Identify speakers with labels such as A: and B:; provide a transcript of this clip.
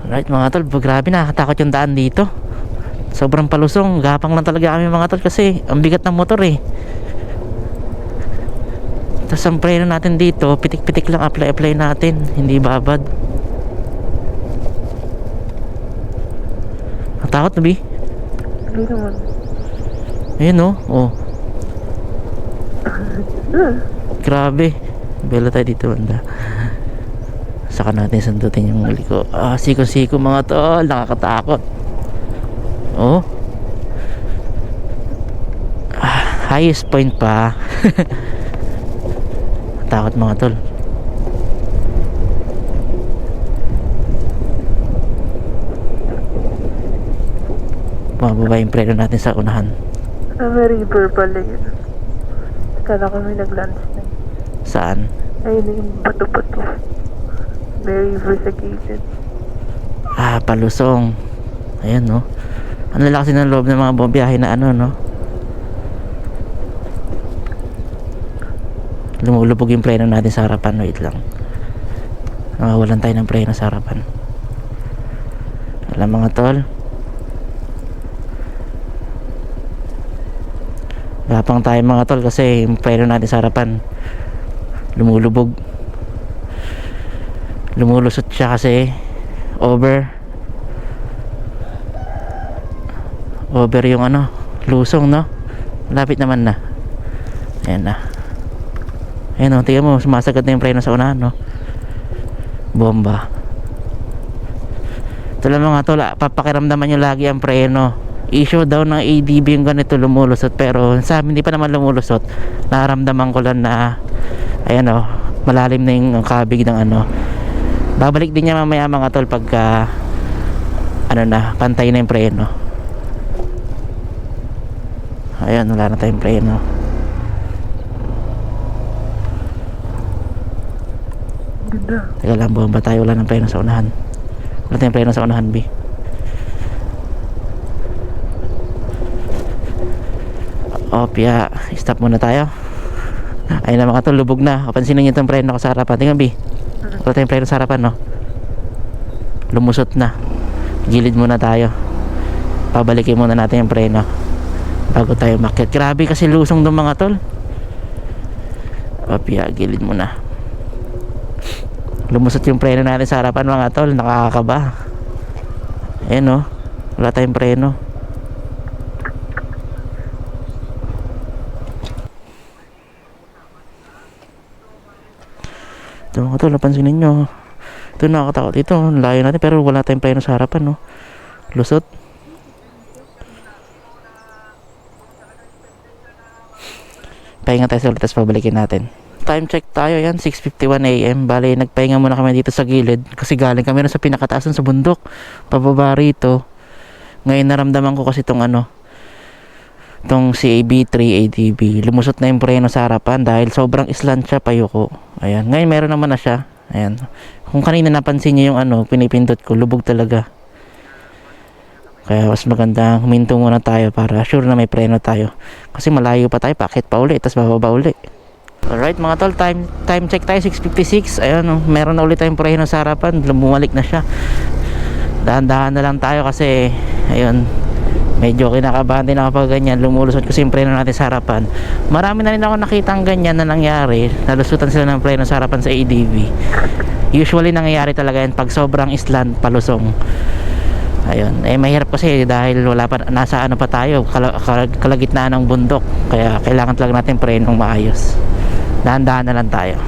A: Alright mga tol, grabe nakakatakot yung daan dito. Sobrang palusong, gapang lang talaga kami mga tol kasi ang bigat ng motor eh. Tapos ang preno natin dito, pitik-pitik lang, apply natin, hindi babad. Natakot na bi?
B: Hindi naman.
A: Ayun oh. Grabe. Bela tayo dito banda. Saka natin sundutin yung muli ko. Siko-siko mga tol, nakakatakot. Oh. Highest point pa. Takot mga tol. Mababa yung preno natin sa unahan.
B: May river pala yun. Kala ko may nag-lunch na.
A: Saan?
B: Ayun yung bato-bato. May river sa gilid.
A: Palusong. Ayan no. Ano lang kasi ng loob ng mga bumiyahe na ano no. Lumulubog yung preno natin sa harapan. Wait lang. Nawawalan tayo ng preno sa harapan. Alam mga tol, gapang tayo mga tol kasi yung preno natin sa harapan lumulubog. Lumulusot siya kasi over yung ano, lusong no. Lapit naman na. Ayan na. Ayan o, tingnan mo, sumasagad na yung preno sa unahan no. Bomba. Ito lang mga tol, papakiramdaman nyo lagi ang preno. Issue daw ng ADB yung ganito lumulusot, pero sa amin hindi pa naman lumulusot. Nararamdaman ko lang na ayan o, malalim na yung kabig ng ano. Babalik din niya mamaya mga tol pagka ano na, pantay na yung preno. Ayan, wala na tayong preno.
B: Ganda.
A: Teka lang, bomba tayo, wala ng preno sa unahan. Wala tayong preno sa unahan, B. Opya, stop muna tayo. Ayun na mga tol, lubog na. Kapansinin nyo itong preno ko sa harapan. Tingnan, B. Wala tayong preno sa harapan, no? Lumusot na. Gilid muna tayo. Pabalikin muna natin yung preno bago tayo makyat. Grabe kasi lusong doon mga tol. Opya, gilid muna. Lumusot yung preno natin sa harapan mga tol. Nakakakaba. Ayan, no? Wala tayong preno. Ito mga tol, napansinin nyo. Ito nakakatakot ito. Layo natin pero wala tayong preno sa harapan, no? Lusot. Pahinga tayo sa ulit, tapos pabalikin natin. Time check tayo, yan 6:51 AM. Bale, nagpahinga muna kami dito sa gilid kasi galing kami sa pinakataasan sa bundok pababa rito. Ngayon naramdaman ko kasi itong ano, itong CAB3 ADB, lumusot na yung preno sa harapan dahil sobrang islant siya, payuko. Ayan, ngayon meron naman na siya. Ayan, kung kanina napansin niyo yung ano, pinipindot ko, lubog talaga. Kaya mas maganda huminto muna tayo para sure na may preno tayo. Kasi malayo pa tayo, paakit pa uli, tapos bababa uli. Alright mga tol, time check tayo, 6:56. Ayun, meron na ulit tayong preno sa harapan, bumalik na siya. Dahan-dahan na lang tayo kasi ayun, medyo kinakabahan din ako pag ganyan, lumulusot kasi yung preno natin sa harapan. Marami na rin ako nakitang ganyan na nangyari, nalusutan sila ng preno sa harapan sa ADV. Usually nangyayari talaga yan pag sobrang island, palusong. Ayun, mahirap kasi dahil wala pa, nasa ano pa tayo, kalagitnaan ng bundok, kaya kailangan talaga natin prenong maayos. Dahan-dahan na lang tayo.